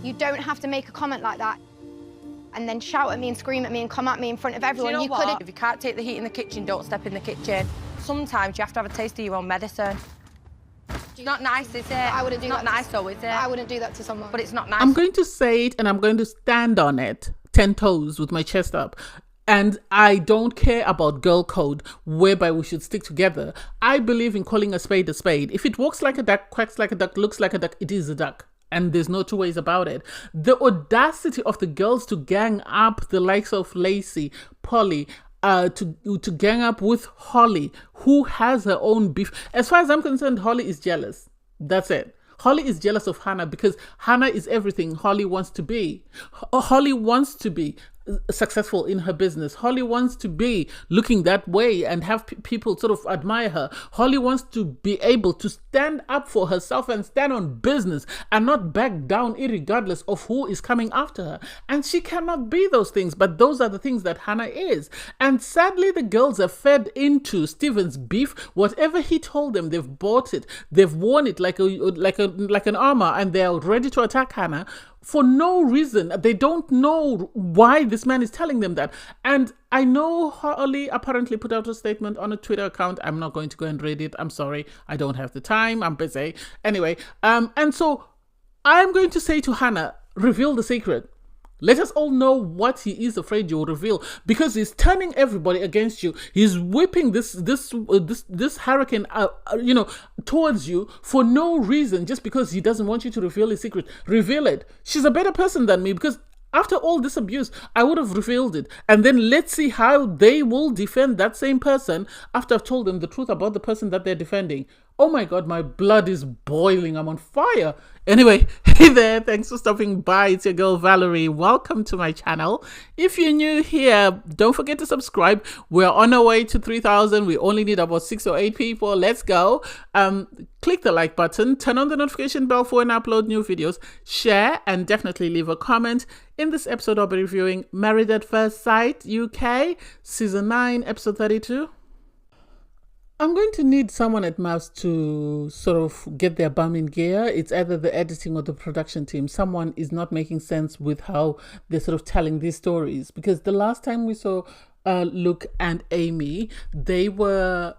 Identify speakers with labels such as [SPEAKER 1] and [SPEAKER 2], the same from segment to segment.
[SPEAKER 1] You don't have to make a comment like that and then shout at me and scream at me and come at me in front of everyone.
[SPEAKER 2] Do you know what? If you can't take the heat in the kitchen, don't step in the kitchen. Sometimes you have to have a taste of your own medicine. It's not nice, is it?
[SPEAKER 1] I wouldn't do that.
[SPEAKER 2] It's not nice, though, is it?
[SPEAKER 1] I wouldn't do that to someone.
[SPEAKER 2] But it's not nice.
[SPEAKER 3] I'm going to say it and I'm going to stand on it, 10 toes with my chest up. And I don't care about girl code, whereby we should stick together. I believe in calling a spade a spade. If it walks like a duck, quacks like a duck, looks like a duck, it is a duck. And there's no two ways about it. The audacity of the girls to gang up the likes of Lacey, Polly, to gang up with Holly, who has her own beef. As far as I'm concerned, Holly is jealous. That's it. Holly is jealous of Hannah because Hannah is everything Holly wants to be. Holly wants to be successful in her business. Holly wants to be looking that way and have people sort of admire her. Holly wants to be able to stand up for herself and stand on business and not back down irregardless of who is coming after her. And she cannot be those things, but those are the things that Hannah is. And sadly, the girls are fed into Steven's beef. Whatever he told them, they've bought it. They've worn it like an armor, and they're ready to attack Hannah for no reason. They don't know why this man is telling them that. And I know Holly apparently put out a statement on a Twitter account. I'm not going to go and read it. I'm sorry. I don't have the time. I'm busy. Anyway, and so I'm going to say to Hannah, reveal the secret. Let us all know what he is afraid you'll reveal, because he's turning everybody against you. He's whipping this hurricane, towards you for no reason, just because he doesn't want you to reveal his secret. Reveal it. She's a better person than me, because after all this abuse, I would have revealed it. And then let's see how they will defend that same person after I've told them the truth about the person that they're defending. Oh my God, my blood is boiling. I'm on fire. Anyway, hey there. Thanks for stopping by. It's your girl, Valerie. Welcome to my channel. If you're new here, don't forget to subscribe. We're on our way to 3,000. We only need about 6 or 8 people. Let's go. Click the like button, turn on the notification bell for when I upload new videos, share, and definitely leave a comment. In this episode, I'll be reviewing Married at First Sight UK, Season 9, Episode 32. I'm going to need someone at MAFS to sort of get their bum in gear. It's either the editing or the production team. Someone is not making sense with how they're sort of telling these stories. Because the last time we saw Luke and Amy, they were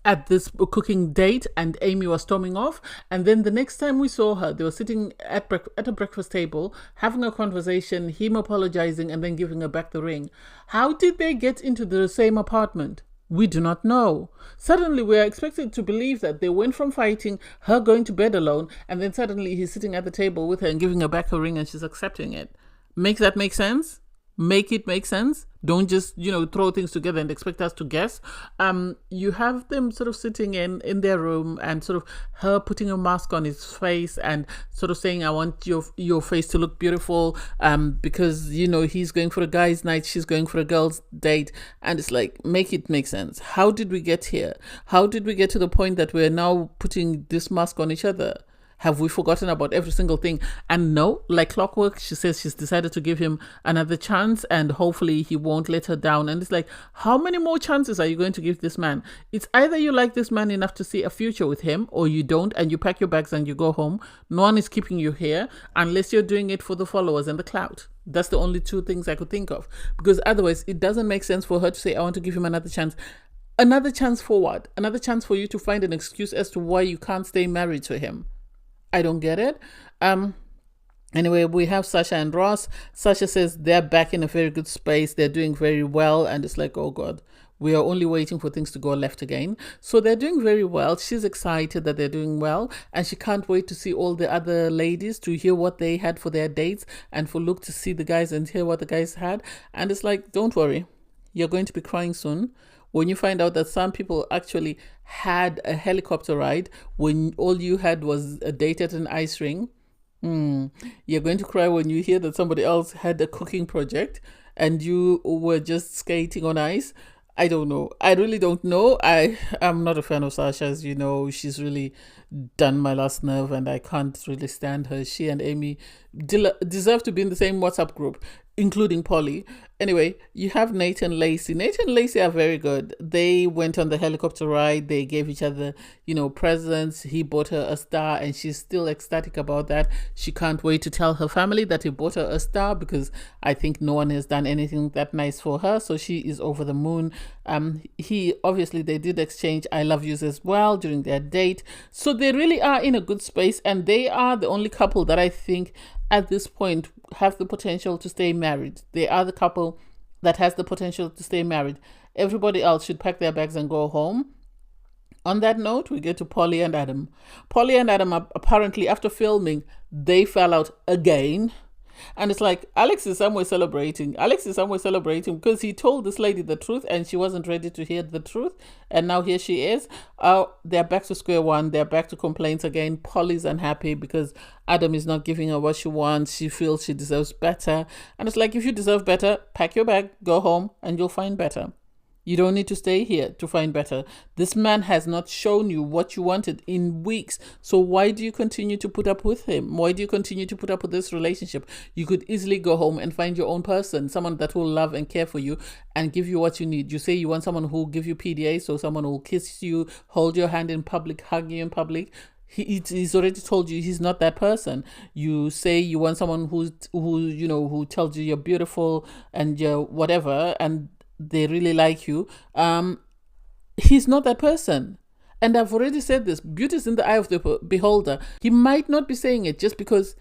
[SPEAKER 3] at this cooking date and Amy was storming off. And then the next time we saw her, they were sitting at a breakfast table, having a conversation, him apologizing and then giving her back the ring. How did they get into the same apartment? We do not know. Suddenly, we are expected to believe that they went from fighting, her going to bed alone, and then suddenly he's sitting at the table with her and giving her back her ring and she's accepting it. Make that make sense? Make it make sense. Don't just, throw things together and expect us to guess. You have them sort of sitting in their room and sort of her putting a mask on his face and sort of saying, I want your face to look beautiful, because, he's going for a guy's night, she's going for a girl's date. And it's like, make it make sense. How did we get here? How did we get to the point that we're now putting this mask on each other? Have we forgotten about every single thing? And no, like clockwork, she says she's decided to give him another chance and hopefully he won't let her down. And it's like, how many more chances are you going to give this man? It's either you like this man enough to see a future with him or you don't and you pack your bags and you go home. No one is keeping you here unless you're doing it for the followers and the clout. That's the only two things I could think of. Because otherwise, it doesn't make sense for her to say, I want to give him another chance. Another chance for what? Another chance for you to find an excuse as to why you can't stay married to him. I don't get it. Anyway, we have Sasha and Ross. Sasha says they're back in a very good space. They're doing very well. And it's like, oh God, we are only waiting for things to go left again. So they're doing very well. She's excited that they're doing well. And she can't wait to see all the other ladies, to hear what they had for their dates, and for Luke to see the guys and hear what the guys had. And it's like, don't worry, you're going to be crying soon when you find out that some people actually had a helicopter ride when all you had was a date at an ice ring. You're going to cry when you hear that somebody else had a cooking project and you were just skating on ice. I don't know. I really don't know. I'm not a fan of Sasha, as you know. She's really done my last nerve and I can't really stand her. She and Amy deserve to be in the same WhatsApp group, including Polly. Anyway, you have Nate and Lacey. Nate and Lacey are very good. They went on the helicopter ride. They gave each other, presents. He bought her a star and she's still ecstatic about that. She can't wait to tell her family that he bought her a star because I think no one has done anything that nice for her. So she is over the moon. They did exchange I love yous as well during their date. So they really are in a good space, and they are the only couple that I think at this point have the potential to stay married. They are the couple that has the potential to stay married. Everybody else should pack their bags and go home. On that note, we get to Polly and Adam. Polly and Adam are apparently, after filming, they fell out again. And it's like, Alex is somewhere celebrating because he told this lady the truth and she wasn't ready to hear the truth. And now here she is. They're back to square one. They're back to complaints again. Polly's unhappy because Adam is not giving her what she wants. She feels she deserves better. And it's like, if you deserve better, pack your bag, go home, and you'll find better. You don't need to stay here to find better. This man has not shown you what you wanted in weeks. So why do you continue to put up with him? Why do you continue to put up with this relationship? You could easily go home and find your own person, someone that will love and care for you and give you what you need. You say you want someone who will give you PDA, so someone who will kiss you, hold your hand in public, hug you in public. He's already told you he's not that person. You say you want someone who tells you you're beautiful and you're whatever, and they really like you. He's not that person. And I've already said this, beauty is in the eye of the beholder. He might not be saying it just because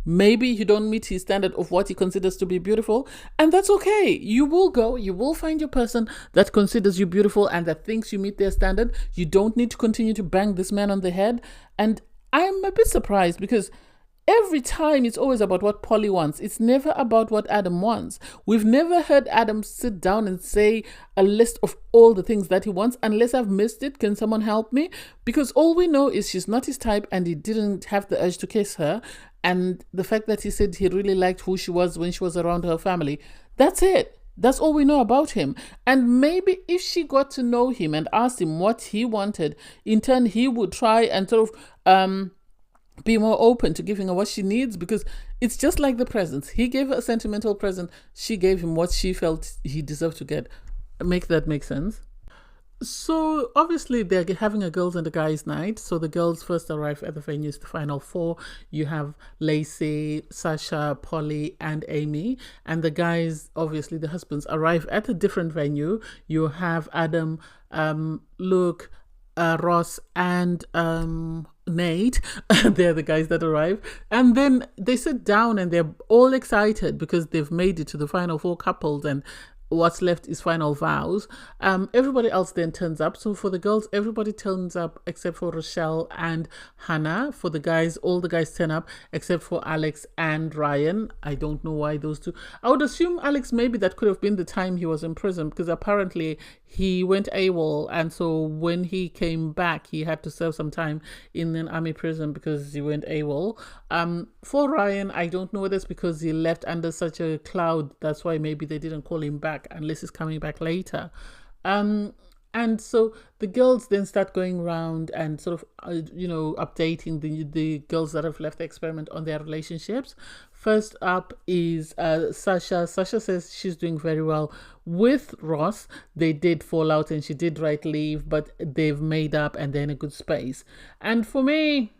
[SPEAKER 3] maybe you don't meet his standard of what he considers to be beautiful, and that's okay. You will find your person that considers you beautiful and that thinks you meet their standard. You don't need to continue to bang this man on the head. And I'm a bit surprised because every time it's always about what Polly wants. It's never about what Adam wants. We've never heard Adam sit down and say a list of all the things that he wants. Unless I've missed it, can someone help me? Because all we know is she's not his type and he didn't have the urge to kiss her. And the fact that he said he really liked who she was when she was around her family. That's it. That's all we know about him. And maybe if she got to know him and asked him what he wanted, in turn he would try and sort of be more open to giving her what she needs, because it's just like the presents. He gave her a sentimental present. She gave him what she felt he deserved to get. Make that make sense? So obviously they're having a girls and a guys night. So the girls first arrive at the venue, the final four. You have Lacey, Sasha, Polly, and Amy. And the guys, obviously the husbands, arrive at a different venue. You have Adam, Luke, Ross, and Nate. They're the guys that arrive, and then they sit down and they're all excited because they've made it to the final four couples, and what's left is final vows. Everybody else then turns up. So for the girls, everybody turns up except for Rochelle and Hannah. For the guys, all the guys turn up except for Alex and Ryan. I don't know why those two. I would assume Alex, maybe that could have been the time he was in prison, because apparently he went AWOL, and so when he came back he had to serve some time in an army prison because he went AWOL. For Ryan, I don't know whether it's because he left under such a cloud, that's why maybe they didn't call him back, unless he's coming back later. And so the girls then start going around and sort of, updating the girls that have left the experiment on their relationships. First up is Sasha. Sasha says she's doing very well with Ross. They did fall out and she did write leave, but they've made up and they're in a good space. And for me,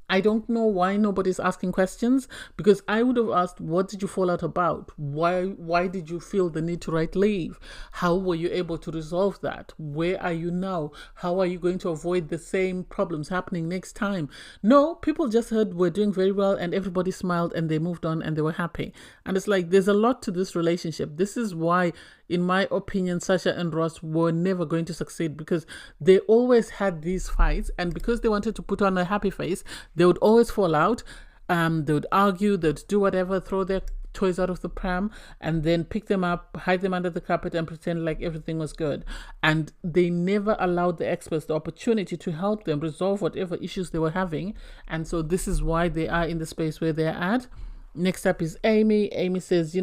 [SPEAKER 3] I don't know why nobody's asking questions, because I would have asked, what did you fall out about? Why did you feel the need to write leave? How were you able to resolve that? Where are you now? How are you going to avoid the same problems happening next time? No, people just heard we're doing very well and everybody smiled and they moved on and they were happy. And it's like, there's a lot to this relationship. This is why, in my opinion, Sasha and Ross were never going to succeed, because they always had these fights, and because they wanted to put on a happy face, they would always fall out. They would argue, they'd do whatever, throw their toys out of the pram and then pick them up, hide them under the carpet and pretend like everything was good. And they never allowed the experts the opportunity to help them resolve whatever issues they were having. And so this is why they are in the space where they're at. Next up is Amy. Amy says,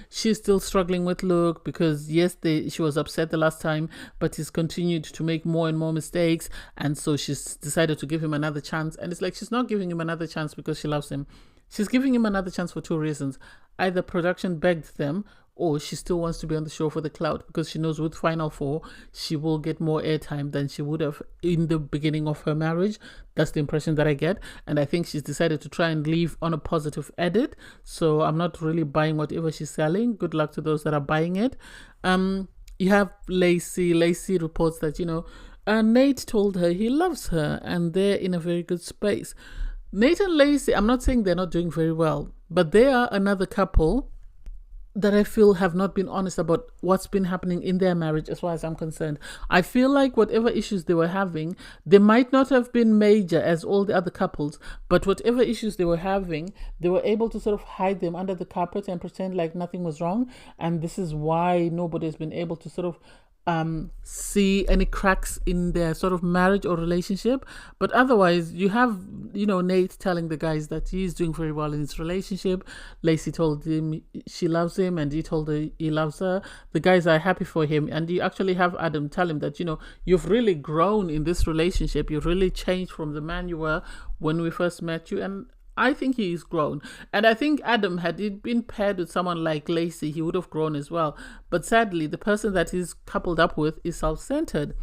[SPEAKER 3] she's still struggling with Luke because, yes, she was upset the last time, but he's continued to make more and more mistakes. And so she's decided to give him another chance. And it's like she's not giving him another chance because she loves him. She's giving him another chance for two reasons. Either production begged them, or she still wants to be on the show for the clout because she knows with Final Four, she will get more airtime than she would have in the beginning of her marriage. That's the impression that I get. And I think she's decided to try and leave on a positive edit. So I'm not really buying whatever she's selling. Good luck to those that are buying it. You have Lacey. Lacey reports that, Nate told her he loves her and they're in a very good space. Nate and Lacey, I'm not saying they're not doing very well, but they are another couple that I feel have not been honest about what's been happening in their marriage as far as I'm concerned. I feel like whatever issues they were having, they might not have been major as all the other couples, but whatever issues they were having, they were able to sort of hide them under the carpet and pretend like nothing was wrong. And this is why nobody's been able to sort of see any cracks in their sort of marriage or relationship. But otherwise, you have, Nate telling the guys that he's doing very well in his relationship. Lacey told him she loves him and he told her he loves her. The guys are happy for him. And you actually have Adam tell him that, you've really grown in this relationship. You've really changed from the man you were when we first met you. And I think he's grown. And I think Adam, had he been paired with someone like Lacey, he would have grown as well. But sadly, the person that he's coupled up with is self-centered.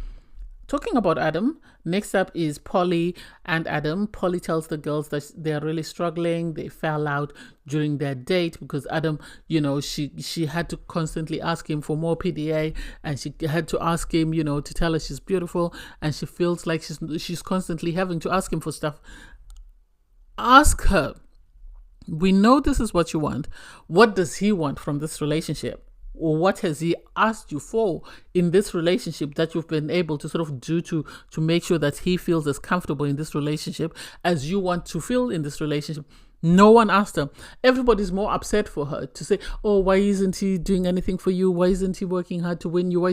[SPEAKER 3] Talking about Adam, next up is Polly and Adam. Polly tells the girls that they're really struggling. They fell out during their date because Adam, she had to constantly ask him for more PDA, and she had to ask him, to tell her she's beautiful, and she feels like she's constantly having to ask him for stuff. Ask her, we know this is what you want. What does he want from this relationship? Or what has he asked you for in this relationship that you've been able to sort of do to make sure that he feels as comfortable in this relationship as you want to feel in this relationship? No one asked her. Everybody's more upset for her to say, oh, why isn't he doing anything for you? Why isn't he working hard to win you?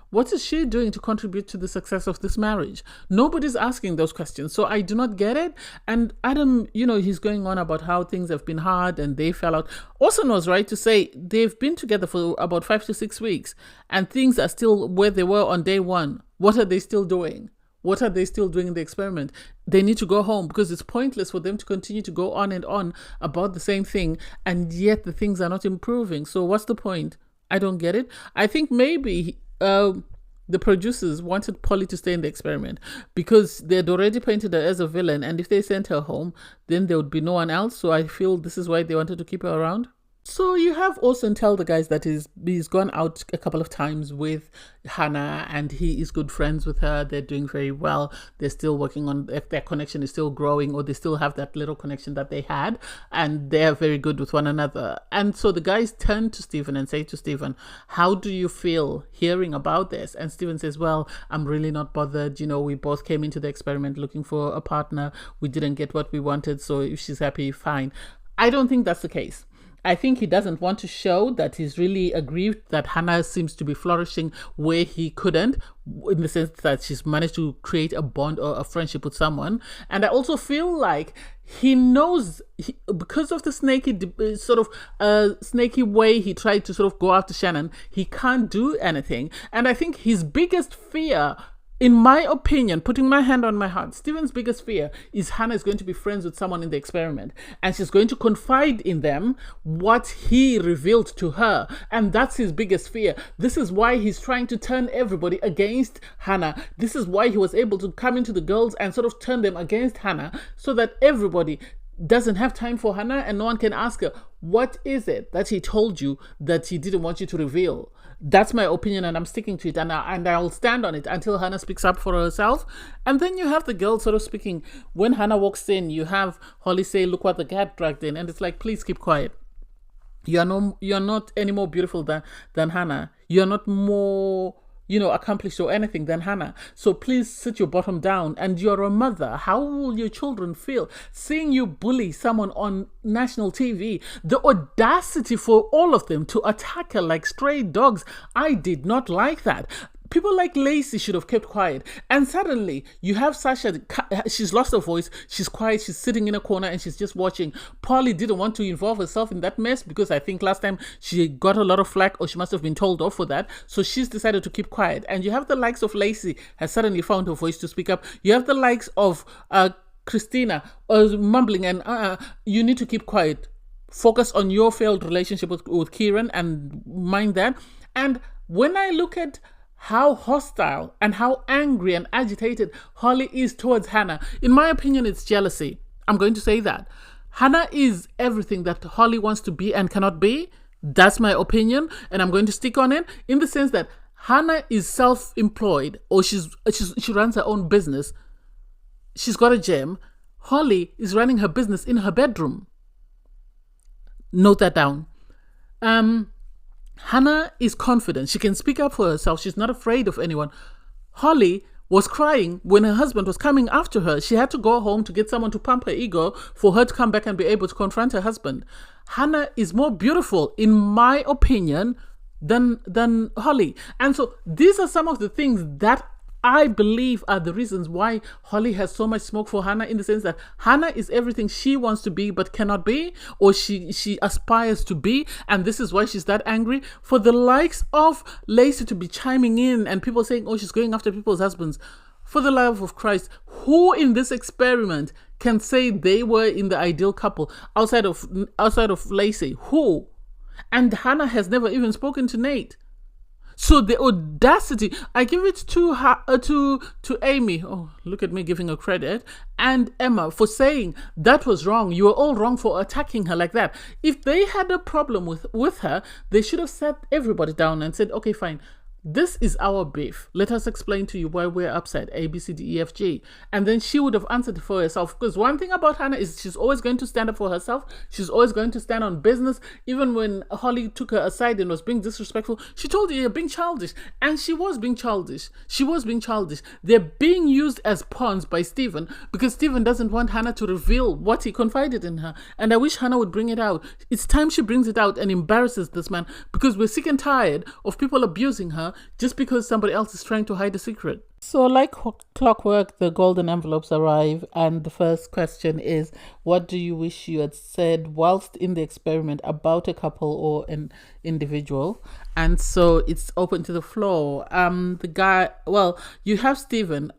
[SPEAKER 3] What is she doing to contribute to the success of this marriage? Nobody's asking those questions. So I do not get it. And Adam, he's going on about how things have been hard and they fell out. Orson was right to say they've been together for about 5 to 6 weeks and things are still where they were on day one. What are they still doing? What are they still doing in the experiment? They need to go home because it's pointless for them to continue to go on and on about the same thing, and yet the things are not improving. So what's the point? I don't get it. I think maybe the producers wanted Polly to stay in the experiment because they'd already painted her as a villain, and if they sent her home, then there would be no one else. So I feel this is why they wanted to keep her around. So you have Orson tell the guys that he's gone out a couple of times with Hannah and he is good friends with her. They're doing very well. They're still working on if their connection is still growing, or they still have that little connection that they had, and they're very good with one another. And so the guys turn to Stephen and say to Stephen, how do you feel hearing about this? And Stephen says, well, I'm really not bothered. We both came into the experiment looking for a partner. We didn't get what we wanted. So if she's happy, fine. I don't think that's the case. I think he doesn't want to show that he's really aggrieved that Hannah seems to be flourishing where he couldn't, in the sense that she's managed to create a bond or a friendship with someone. And I also feel like he knows, because of the snaky way he tried to sort of go after Shannon, he can't do anything. And I think his biggest fear, in my opinion, putting my hand on my heart, Stephen's biggest fear is Hannah is going to be friends with someone in the experiment and she's going to confide in them what he revealed to her. And that's his biggest fear. This is why he's trying to turn everybody against Hannah. This is why he was able to come into the girls and sort of turn them against Hannah, so that everybody doesn't have time for Hannah and no one can ask her, what is it that he told you that he didn't want you to reveal? That's my opinion and I'm sticking to it, and I'll stand on it until Hannah speaks up for herself. And then you have the girl sort of speaking. When Hannah walks in, you have Holly say, look what the cat dragged in, and it's like, please keep quiet. You're not any more beautiful than Hannah. You're not more accomplished or anything than Hannah. So please sit your bottom down. And you're a mother. How will your children feel seeing you bully someone on national TV? The audacity for all of them to attack her like stray dogs. I did not like that. People like Lacey should have kept quiet. And suddenly, you have Sasha, she's lost her voice, she's quiet, she's sitting in a corner and she's just watching. Polly didn't want to involve herself in that mess because I think last time she got a lot of flack, or she must have been told off for that. So she's decided to keep quiet. And you have the likes of Lacey has suddenly found her voice to speak up. You have the likes of Christina mumbling and you need to keep quiet. Focus on your failed relationship with Kieran and mind that. And when I look at how hostile and how angry and agitated Holly is towards Hannah, in my opinion, it's jealousy. I'm going to say that. Hannah is everything that Holly wants to be and cannot be. That's my opinion, and I'm going to stick on it in the sense that Hannah is self-employed, or she runs her own business. She's got a gym. Holly is running her business in her bedroom. Note that down. Hannah is confident. She can speak up for herself. She's not afraid of anyone. Holly was crying when her husband was coming after her. She had to go home to get someone to pump her ego for her to come back and be able to confront her husband. Hannah is more beautiful, in my opinion, than Holly. And so these are some of the things that I believe are the reasons why Holly has so much smoke for Hannah, in the sense that Hannah is everything she wants to be but cannot be, or she aspires to be, and this is why she's that angry. For the likes of Lacey to be chiming in and people saying, oh, she's going after people's husbands. For the love of Christ, who in this experiment can say they were in the ideal couple outside of Lacey? Who? And Hannah has never even spoken to Nate. So the audacity, I give it to Amy. Oh, look at me giving her credit. And Emma for saying that was wrong. You were all wrong for attacking her like that. If they had a problem with her, they should have sat everybody down and said, okay, fine. This is our beef. Let us explain to you why we're upset. A, B, C, D, E, F, G. And then she would have answered for herself. Because one thing about Hannah is she's always going to stand up for herself. She's always going to stand on business. Even when Holly took her aside and was being disrespectful, she told you you're being childish. And she was being childish. She was being childish. They're being used as pawns by Stephen because Stephen doesn't want Hannah to reveal what he confided in her. And I wish Hannah would bring it out. It's time she brings it out and embarrasses this man, because we're sick and tired of people abusing her just because somebody else is trying to hide a secret. So like clockwork, the golden envelopes arrive, and the first question is, what do you wish you had said whilst in the experiment about a couple or an individual? And so it's open to the floor. The guy, well, you have Stephen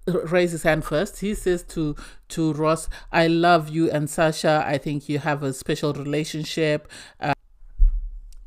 [SPEAKER 3] raise his hand first. He says to Ross, I love you and Sasha. I think you have a special relationship.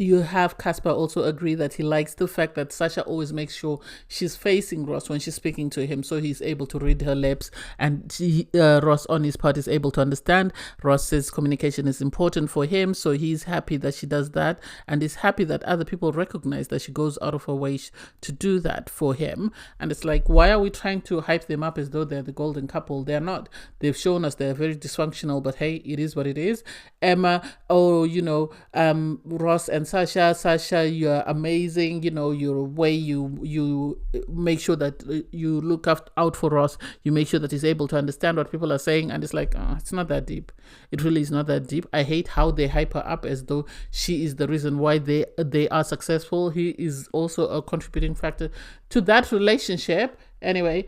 [SPEAKER 3] You have Casper also agree that he likes the fact that Sasha always makes sure she's facing Ross when she's speaking to him, so he's able to read her lips, and Ross on his part is able to understand. Ross says communication is important for him, so he's happy that she does that, and is happy that other people recognize that she goes out of her way to do that for him. And it's like, why are we trying to hype them up as though they're the golden couple? They're not. They've shown us they're very dysfunctional, but hey, it is what it is. Emma, Ross and Sasha, you're amazing. Your way you make sure that you look out for Ross. You make sure that he's able to understand what people are saying, and it's like, it's not that deep. It really is not that deep. I hate how they hype her up as though she is the reason why they are successful. He is also a contributing factor to that relationship. Anyway,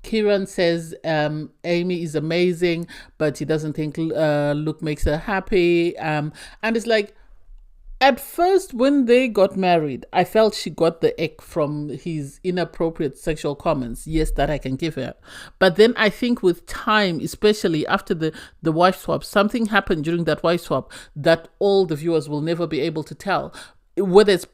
[SPEAKER 3] Kieran says Amy is amazing, but he doesn't think Luke makes her happy. And it's like, at first, when they got married, I felt she got the ick from his inappropriate sexual comments. Yes, that I can give her. But then I think with time, especially after the wife swap, something happened during that wife swap that all the viewers will never be able to tell. Whether it's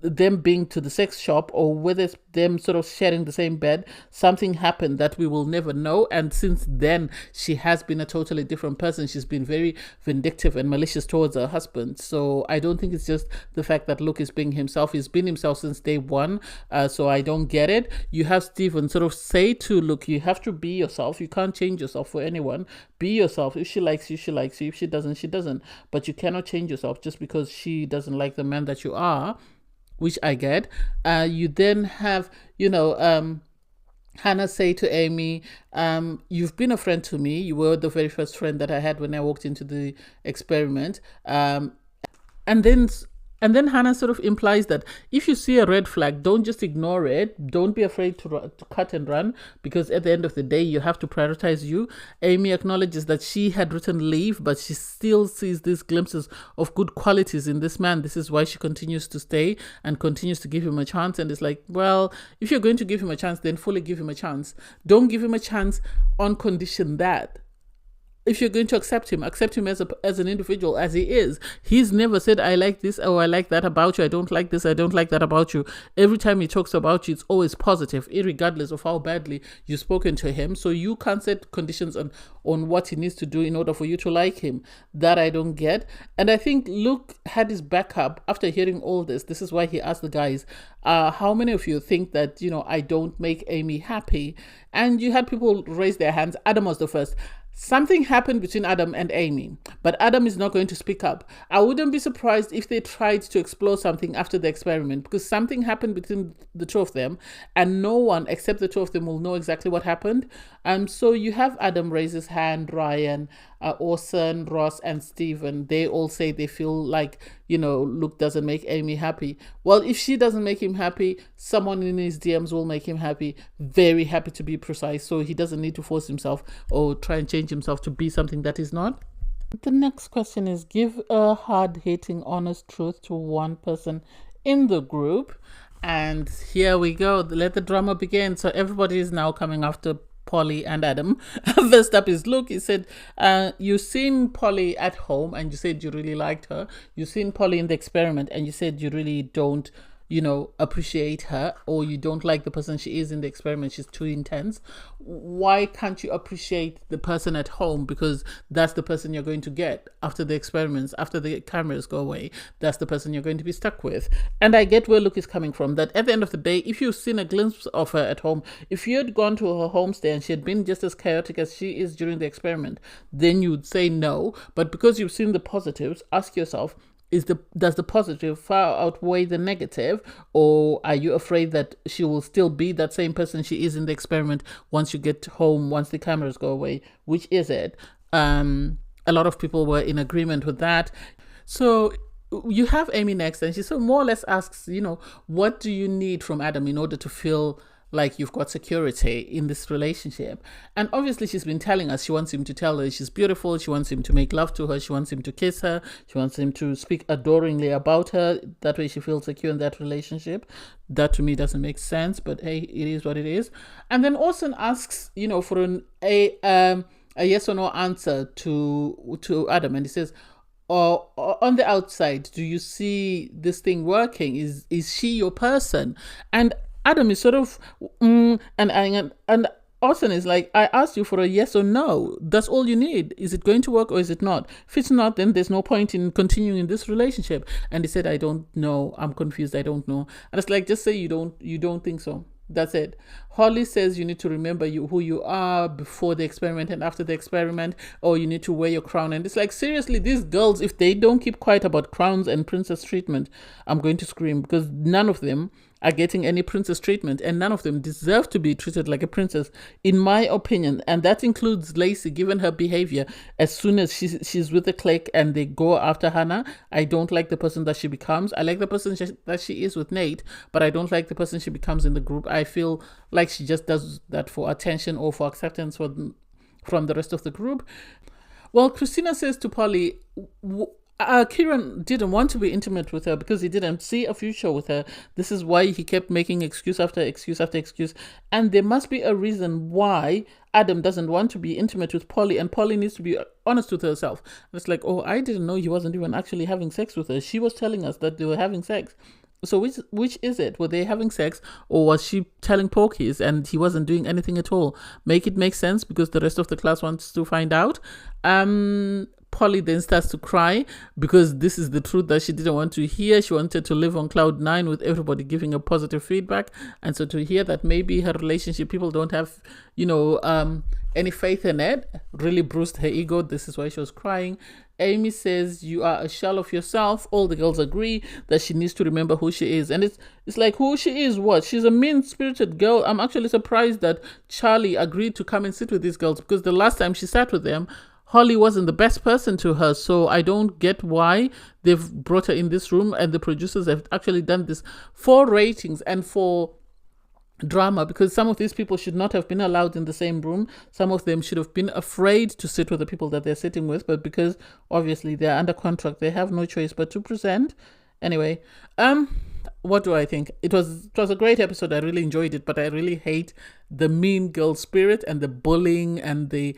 [SPEAKER 3] them being to the sex shop, or whether it's them sort of sharing the same bed, something happened that we will never know. And since then, she has been a totally different person. She's been very vindictive and malicious towards her husband. So I don't think it's just the fact that Luke is being himself. He's been himself since day one. So I don't get it. You have Stephen sort of say to Luke, you have to be yourself. You can't change yourself for anyone. Be yourself. If she likes you, she likes you. If she doesn't, she doesn't. But you cannot change yourself just because she doesn't like the man that you are, which I get. You then have, Hannah say to Amy, you've been a friend to me. You were the very first friend that I had when I walked into the experiment. And then And then Hannah sort of implies that if you see a red flag, don't just ignore it. Don't be afraid to cut and run, because at the end of the day, you have to prioritize you. Amy acknowledges that she had written leave, but she still sees these glimpses of good qualities in this man. This is why she continues to stay and continues to give him a chance. And it's like, well, if you're going to give him a chance, then fully give him a chance. Don't give him a chance on condition that if you're going to accept him as an individual, as he is. He's never said, I like this, or I like that about you. I don't like this, I don't like that about you. Every time he talks about you, it's always positive, irregardless of how badly you've spoken to him. So you can't set conditions on what he needs to do in order for you to like him. That I don't get. And I think Luke had his backup after hearing all this. This is why he asked the guys, how many of you think that, I don't make Amy happy? And you had people raise their hands. Adam was the first. Something happened between Adam and Amy, but Adam is not going to speak up. I wouldn't be surprised if they tried to explore something after the experiment, because something happened between the two of them, and no one except the two of them will know exactly what happened. So you have Adam raise his hand, Ryan, Orson, Ross, and Stephen. They all say they feel like, Luke doesn't make Amy happy. Well, if she doesn't make him happy, someone in his DMs will make him happy. Very happy, to be precise. So he doesn't need to force himself or try and change himself to be something that he's not. The next question is, give a hard-hitting, honest truth to one person in the group. And here we go. Let the drama begin. So everybody is now coming after Polly and Adam. First up is Luke. He said, you've seen Polly at home and you said you really liked her. You've seen Polly in the experiment and you said you really don't, appreciate her, or you don't like the person she is in the experiment. She's too intense. Why can't you appreciate the person at home? Because that's the person you're going to get after the experiments, after the cameras go away. That's the person you're going to be stuck with. And I get where Luke is coming from, that at the end of the day, if you've seen a glimpse of her at home, if you had gone to her homestay and she had been just as chaotic as she is during the experiment, then you'd say no. But because you've seen the positives, ask yourself, does the positive far outweigh the negative, or are you afraid that she will still be that same person she is in the experiment once you get home, once the cameras go away? Which is it? A lot of people were in agreement with that. So you have Amy next, and she so more or less asks, what do you need from Adam in order to feel like you've got security in this relationship? And obviously she's been telling us she wants him to tell her she's beautiful, she wants him to make love to her, she wants him to kiss her, she wants him to speak adoringly about her. That way she feels secure in that relationship. That to me doesn't make sense, but hey, it is what it is. And then Orson asks, for a yes or no answer to Adam, and he says, on the outside, do you see this thing working? Is she your person? And Adam is sort of, and Orson is like, I asked you for a yes or no. That's all you need. Is it going to work or is it not? If it's not, then there's no point in continuing this relationship. And he said, I don't know. I'm confused. I don't know. And it's like, just say you don't think so. That's it. Holly says you need to remember who you are before the experiment and after the experiment, or you need to wear your crown. And it's like, seriously, these girls, if they don't keep quiet about crowns and princess treatment, I'm going to scream, because none of them are getting any princess treatment, and none of them deserve to be treated like a princess, in my opinion. And that includes Lacey, given her behavior. As soon as she's with the clique and they go after Hannah, I don't like the person that she becomes. I like the person that she is with Nate, but I don't like the person she becomes in the group. I feel like she just does that for attention or for acceptance from the rest of the group. Well, Christina says to Polly, Kieran didn't want to be intimate with her because he didn't see a future with her. This is why he kept making excuse after excuse after excuse. And there must be a reason why Adam doesn't want to be intimate with Polly, and Polly needs to be honest with herself. It's like, oh, I didn't know he wasn't even actually having sex with her. She was telling us that they were having sex. So which is it? Were they having sex, or was she telling porkies and he wasn't doing anything at all? Make it make sense, because the rest of the class wants to find out. Polly then starts to cry because this is the truth that she didn't want to hear. She wanted to live on cloud 9 with everybody giving her positive feedback. And so to hear that maybe her relationship, people don't have, any faith in it, really bruised her ego. This is why she was crying. Amy says, you are a shell of yourself. All the girls agree that she needs to remember who she is. And it's like, who she is, what? She's a mean-spirited girl. I'm actually surprised that Charlie agreed to come and sit with these girls, because the last time she sat with them, Holly wasn't the best person to her, so I don't get why they've brought her in this room, and the producers have actually done this for ratings and for drama, because some of these people should not have been allowed in the same room. Some of them should have been afraid to sit with the people that they're sitting with, but because obviously they're under contract, they have no choice but to present. Anyway, what do I think? It was a great episode. I really enjoyed it, but I really hate the mean girl spirit and the bullying and the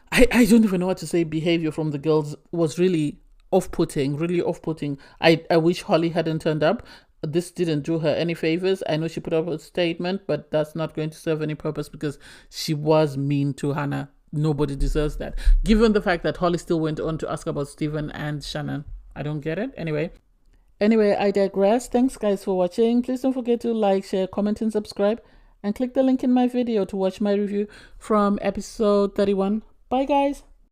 [SPEAKER 3] I don't even know what to say. Behavior from the girls was really off-putting, I wish Holly hadn't turned up. This didn't do her any favors. I know she put up a statement, but that's not going to serve any purpose because she was mean to Hannah. Nobody deserves that. Given the fact that Holly still went on to ask about Stephen and Shannon. I don't get it. Anyway, I digress. Thanks guys for watching. Please don't forget to like, share, comment, and subscribe. And click the link in my video to watch my review from episode 31. Bye guys.